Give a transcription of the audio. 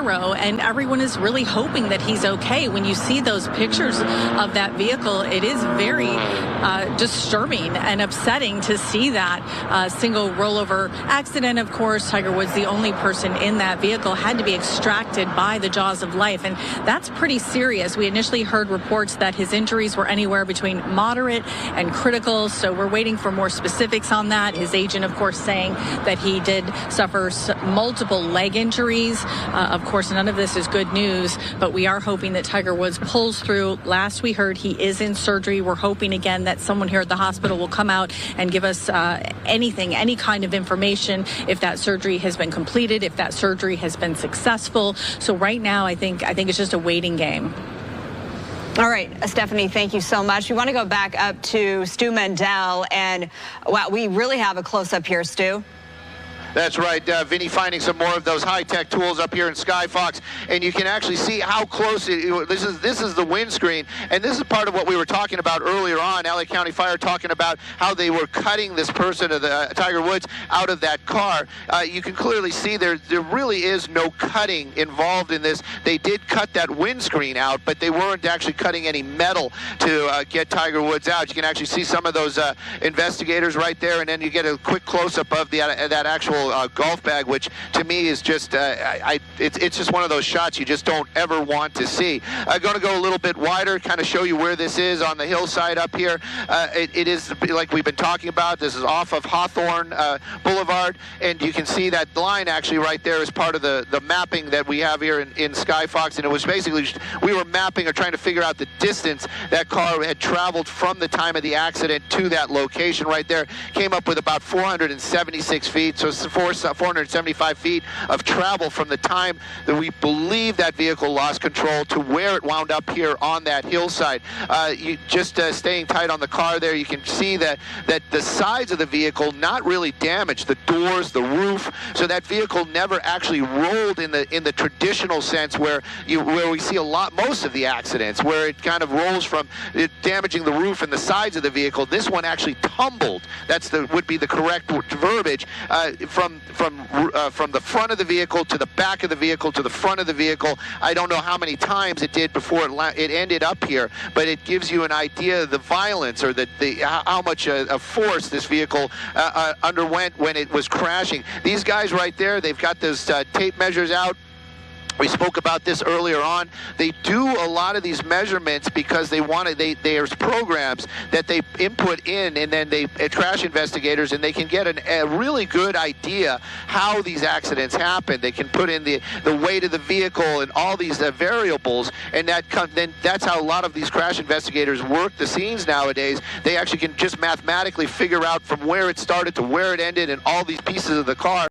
tomorrow, and everyone is really hoping that he's okay. When you see those pictures of that vehicle, it is very disturbing and upsetting to see that single rollover accident. Of course, Tiger Woods, the only person in that vehicle, had to be extracted by the jaws of life, and that's pretty serious. We initially heard reports that his injuries were anywhere between moderate and critical, so we're waiting for more specifics on that. His agent, of course, saying that he did suffer multiple leg injuries. Of course, none of this is good news, but we are hoping that Tiger Woods pulls through. Last we heard, he is in surgery. We're hoping again that someone here at the hospital will come out and give us anything, any kind of information, if that surgery has been completed, if that surgery has been successful. So right now, I think it's just a waiting game. All right, Stephanie, thank you so much. We want to go back up to Stu Mendel, and wow, we really have a close-up here, Stu. That's right, Vinny, finding some more of those high-tech tools up here in Skyfox, and you can actually see how close this is the windscreen, and this is part of what we were talking about earlier on. LA County Fire talking about how they were cutting this person, Tiger Woods, out of that car. You can clearly see there really is no cutting involved in this. They did cut that windscreen out, but they weren't actually cutting any metal to get Tiger Woods out. You can actually see some of those investigators right there, and then you get a quick close-up of that actual golf bag, which to me is just it's just one of those shots you just don't ever want to see. I'm going to go a little bit wider, kind of show you where this is on the hillside up here. It is like we've been talking about. This is off of Hawthorne Boulevard, and you can see that line actually right there is part of the mapping that we have here in Skyfox, and it was basically we were mapping or trying to figure out the distance that car had traveled from the time of the accident to that location right there. Came up with about 476 feet, so it's 475 feet of travel from the time that we believe that vehicle lost control to where it wound up here on that hillside. You just staying tight on the car there, you can see that the sides of the vehicle not really damaged, the doors, the roof, so that vehicle never actually rolled in the traditional sense where we see most of the accidents, where it kind of rolls from it damaging the roof and the sides of the vehicle. This one actually tumbled. Would be the correct verbiage. From the front of the vehicle to the back of the vehicle to the front of the vehicle. I don't know how many times it did before it ended up here, but it gives you an idea of the violence or how much of force this vehicle underwent when it was crashing. These guys right there, they've got those tape measures out. We spoke about this earlier on. They do a lot of these measurements because there's programs that they input in, and then crash investigators, and they can get a really good idea how these accidents happen. They can put in the weight of the vehicle and all these variables, and then that's how a lot of these crash investigators work the scenes nowadays. They actually can just mathematically figure out from where it started to where it ended and all these pieces of the car.